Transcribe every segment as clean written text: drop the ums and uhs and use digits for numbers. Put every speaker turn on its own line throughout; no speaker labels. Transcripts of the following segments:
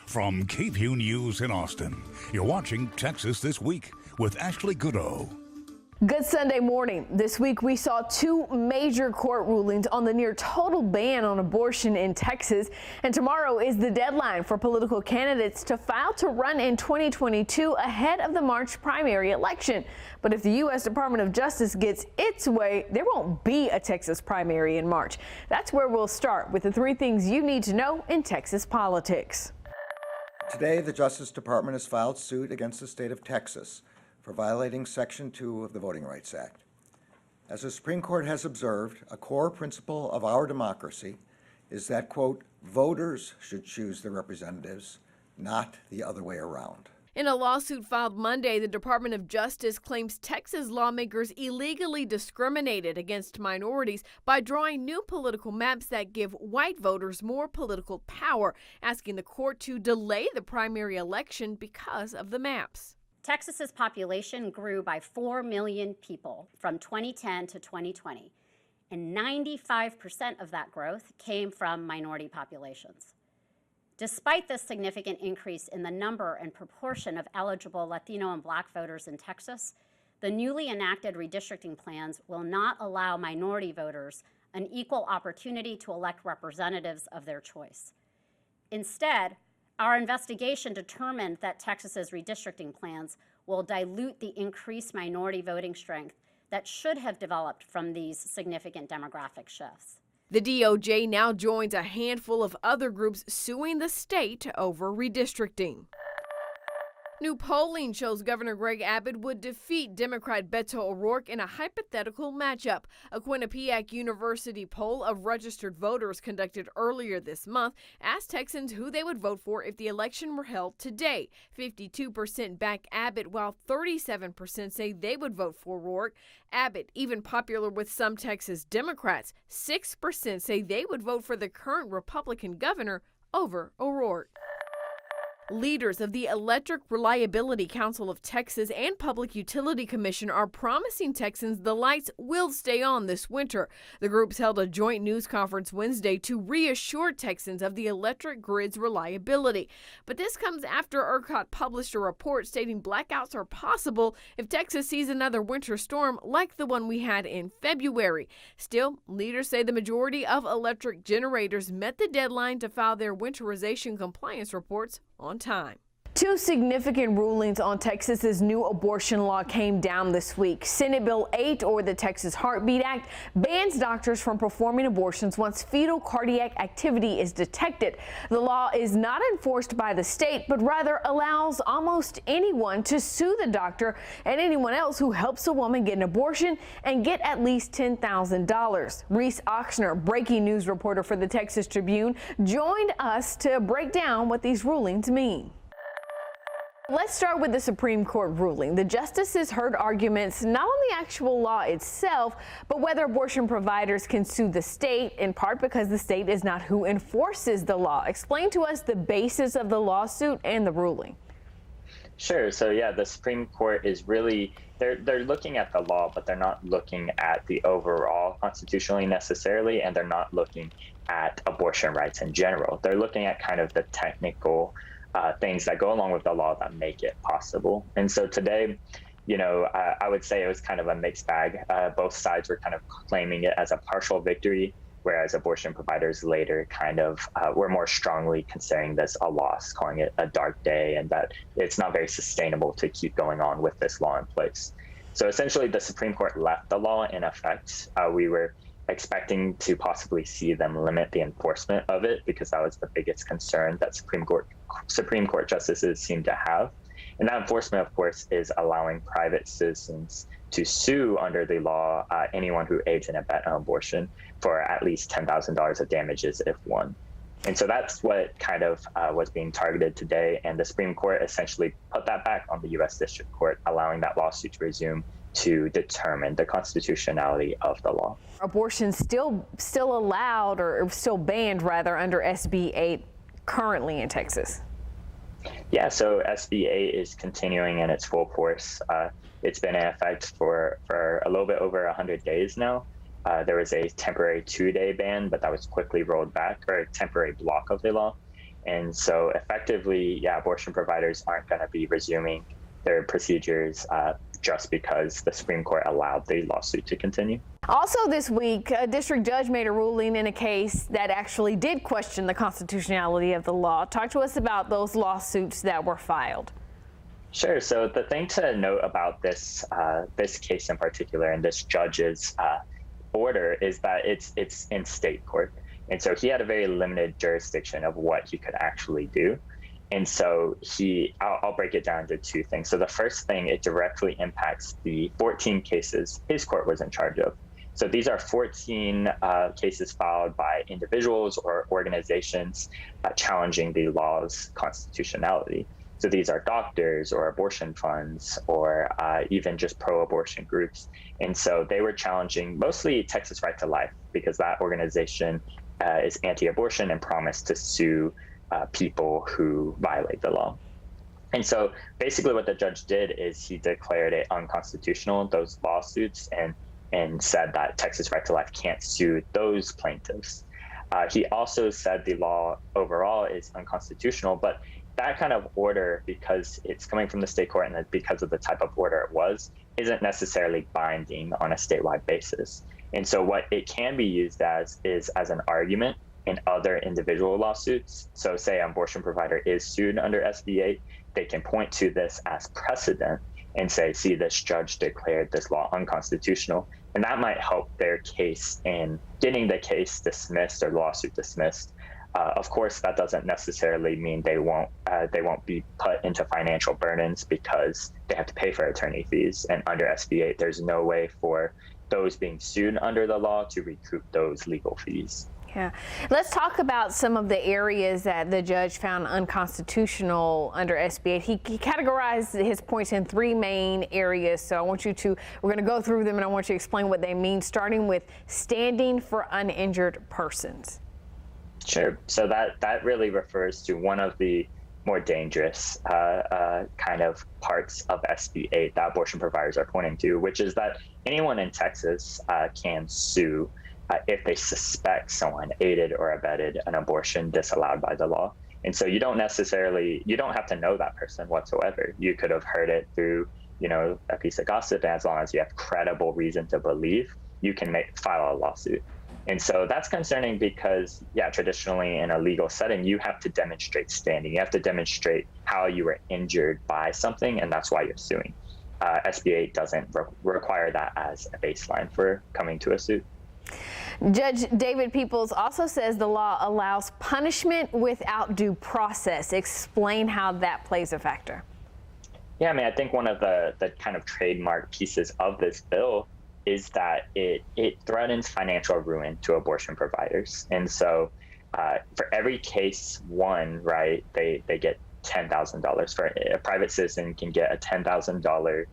From KVUE News in Austin, you're watching Texas This Week with Ashley Goodo.
Good Sunday morning. This week we saw two major court rulings on the near total ban on abortion in Texas. And tomorrow is the deadline for political candidates to file to run in 2022 ahead of the March primary election. But if the U.S. Department of Justice gets its way, there won't be a Texas primary in March. That's where we'll start with the three things you need to know in Texas politics.
Today, the Justice Department has filed suit against the state of Texas for violating Section 2 of the Voting Rights Act. As the Supreme Court has observed, a core principle of our democracy is that, quote, voters should choose their representatives, not the other way around.
In a lawsuit filed Monday, the Department of Justice claims Texas lawmakers illegally discriminated against minorities by drawing new political maps that give white voters more political power, asking the court to delay the primary election because of the maps.
Texas's population grew by 4 million people from 2010 to 2020, and 95% of that growth came from minority populations. Despite this significant increase in the number and proportion of eligible Latino and Black voters in Texas, the newly enacted redistricting plans will not allow minority voters an equal opportunity to elect representatives of their choice. Instead, our investigation determined that Texas's redistricting plans will dilute the increased minority voting strength that should have developed from these significant demographic shifts.
The DOJ now joins a handful of other groups suing the state over redistricting. New polling shows Governor Greg Abbott would defeat Democrat Beto O'Rourke in a hypothetical matchup. A Quinnipiac University poll of registered voters conducted earlier this month asked Texans who they would vote for if the election were held today. 52% back Abbott, while 37% say they would vote for O'Rourke. Abbott, even popular with some Texas Democrats, 6% say they would vote for the current Republican governor over O'Rourke. Leaders of the Electric Reliability Council of Texas and Public Utility Commission are promising Texans the lights will stay on this winter. The groups held a joint news conference Wednesday to reassure Texans of the electric grid's reliability. But this comes after ERCOT published a report stating blackouts are possible if Texas sees another winter storm like the one we had in February. Still, leaders say the majority of electric generators met the deadline to file their winterization compliance reports on time. Two significant rulings on Texas's new abortion law came down this week. Senate Bill 8, or the Texas Heartbeat Act, bans doctors from performing abortions once fetal cardiac activity is detected. The law is not enforced by the state, but rather allows almost anyone to sue the doctor and anyone else who helps a woman get an abortion and get at least $10,000. Reese Oxner, breaking news reporter for the Texas Tribune, joined us to break down what these rulings mean. Let's start with the Supreme Court ruling. The justices heard arguments not on the actual law itself, but whether abortion providers can sue the state, in part because the state is not who enforces the law. Explain to us the basis of the lawsuit and the ruling.
Sure. So yeah, the Supreme Court is really, they're looking at the law, but they're not looking at the overall constitutionally necessarily, and they're not looking at abortion rights in general. They're looking at kind of the technical things that go along with the law that make it possible. And so today, I would say it was kind of a mixed bag. Both sides were kind of claiming it as a partial victory, whereas abortion providers later kind of were more strongly considering this a loss, calling it a dark day, and that it's not very sustainable to keep going on with this law in place. So essentially, the Supreme Court left the law in effect. We were expecting to possibly see them limit the enforcement of it, because that was the biggest concern that Supreme Court justices seem to have. And that enforcement, of course, is allowing private citizens to sue under the law anyone who aids and abets an abortion for at least $10,000 of damages if won. And so that's what kind of was being targeted today. And the Supreme Court essentially put that back on the U.S. District Court, allowing that lawsuit to resume to determine the constitutionality of the law.
Abortion still allowed, or still banned rather, under SB 8 currently in Texas?
Yeah, so SB 8 is continuing in its full force. It's been in effect for a little bit over 100 days now. There was a temporary 2-day ban, but that was quickly rolled back, or a temporary block of the law. And so effectively, abortion providers aren't going to be resuming their procedures just because the Supreme Court allowed the lawsuit to continue.
Also this week, a district judge made a ruling in a case that actually did question the constitutionality of the law. Talk to us about those lawsuits that were filed.
Sure. So the thing to note about this case in particular and this judge's order is that it's in state court. And so he had a very limited jurisdiction of what he could actually do. And so I'll break it down into two things. So the first thing, it directly impacts the 14 cases his court was in charge of. So these are 14 cases filed by individuals or organizations challenging the law's constitutionality. So these are doctors or abortion funds or even just pro-abortion groups. And so they were challenging mostly Texas Right to Life because that organization is anti-abortion and promised to sue people who violate the law. And so basically what the judge did is he declared it unconstitutional, those lawsuits, and said that Texas Right to Life can't sue those plaintiffs. He also said the law overall is unconstitutional, but that kind of order, because it's coming from the state court and because of the type of order it was, isn't necessarily binding on a statewide basis. And so what it can be used as is as an argument in other individual lawsuits. So say an abortion provider is sued under SB 8, they can point to this as precedent and say, see, this judge declared this law unconstitutional. And that might help their case in getting the case dismissed or lawsuit dismissed. Of course, that doesn't necessarily mean they won't be put into financial burdens because they have to pay for attorney fees. And under SB 8, there's no way for those being sued under the law to recoup those legal fees.
Yeah. Let's talk about some of the areas that the judge found unconstitutional under SB 8. He categorized his points in three main areas. So we're going to go through them and I want you to explain what they mean, starting with standing for uninjured persons.
Sure. So that really refers to one of the more dangerous kind of parts of SB 8 that abortion providers are pointing to, which is that anyone in Texas can sue if they suspect someone aided or abetted an abortion disallowed by the law. And so you don't have to know that person whatsoever. You could have heard it through, a piece of gossip, and as long as you have credible reason to believe, you can file a lawsuit. And so that's concerning because, traditionally in a legal setting, you have to demonstrate standing. You have to demonstrate how you were injured by something, and that's why you're suing. SB 8 doesn't require that as a baseline for coming to a suit.
Judge David Peoples also says the law allows punishment without due process. Explain how that plays a factor.
Yeah, I think one of the kind of trademark pieces of this bill is that it threatens financial ruin to abortion providers. And so for every case won, right, they get $10,000. For a private citizen can get a $10,000,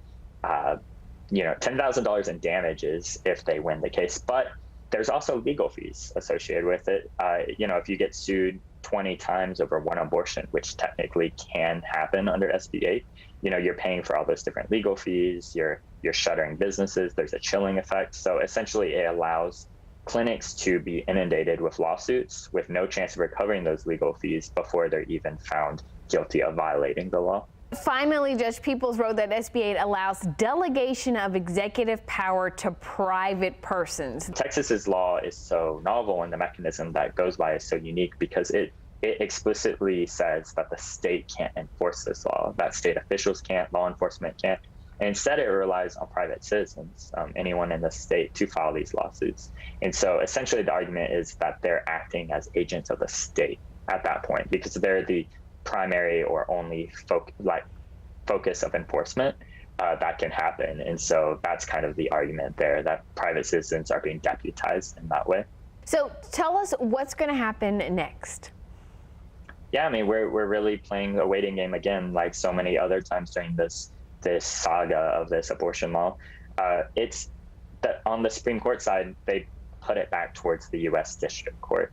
$10,000 in damages if they win the case. But there's also legal fees associated with it. If you get sued 20 times over one abortion, which technically can happen under SB 8, you're paying for all those different legal fees, you're shuttering businesses, there's a chilling effect. So essentially it allows clinics to be inundated with lawsuits with no chance of recovering those legal fees before they're even found guilty of violating the law.
Finally, Judge Peoples wrote that SB 8 allows delegation of executive power to private persons.
Texas's law is so novel and the mechanism that goes by is so unique because it explicitly says that the state can't enforce this law, that state officials can't, law enforcement can't. And instead, it relies on private citizens, anyone in the state, to file these lawsuits. And so essentially the argument is that they're acting as agents of the state at that point because they're the primary or only focus of enforcement that can happen. And so that's kind of the argument there, that private citizens are being deputized in that way.
So tell us what's going to happen next.
Yeah, we're really playing a waiting game again, like so many other times during this saga of this abortion law. It's that on the Supreme Court side, they put it back towards the U.S. District Court.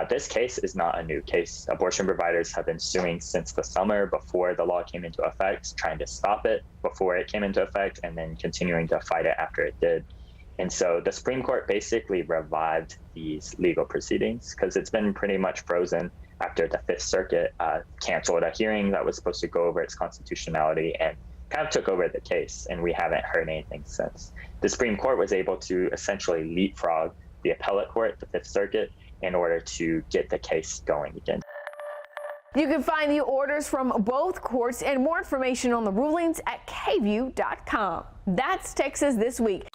This case is not a new case. Abortion providers have been suing since the summer before the law came into effect, trying to stop it before it came into effect, and then continuing to fight it after it did. And so the Supreme Court basically revived these legal proceedings because it's been pretty much frozen after the Fifth Circuit canceled a hearing that was supposed to go over its constitutionality and kind of took over the case, and we haven't heard anything since. The Supreme Court was able to essentially leapfrog the appellate court, the Fifth Circuit, in order to get the case going again.
You can find the orders from both courts and more information on the rulings at KVUE.com. That's Texas This Week.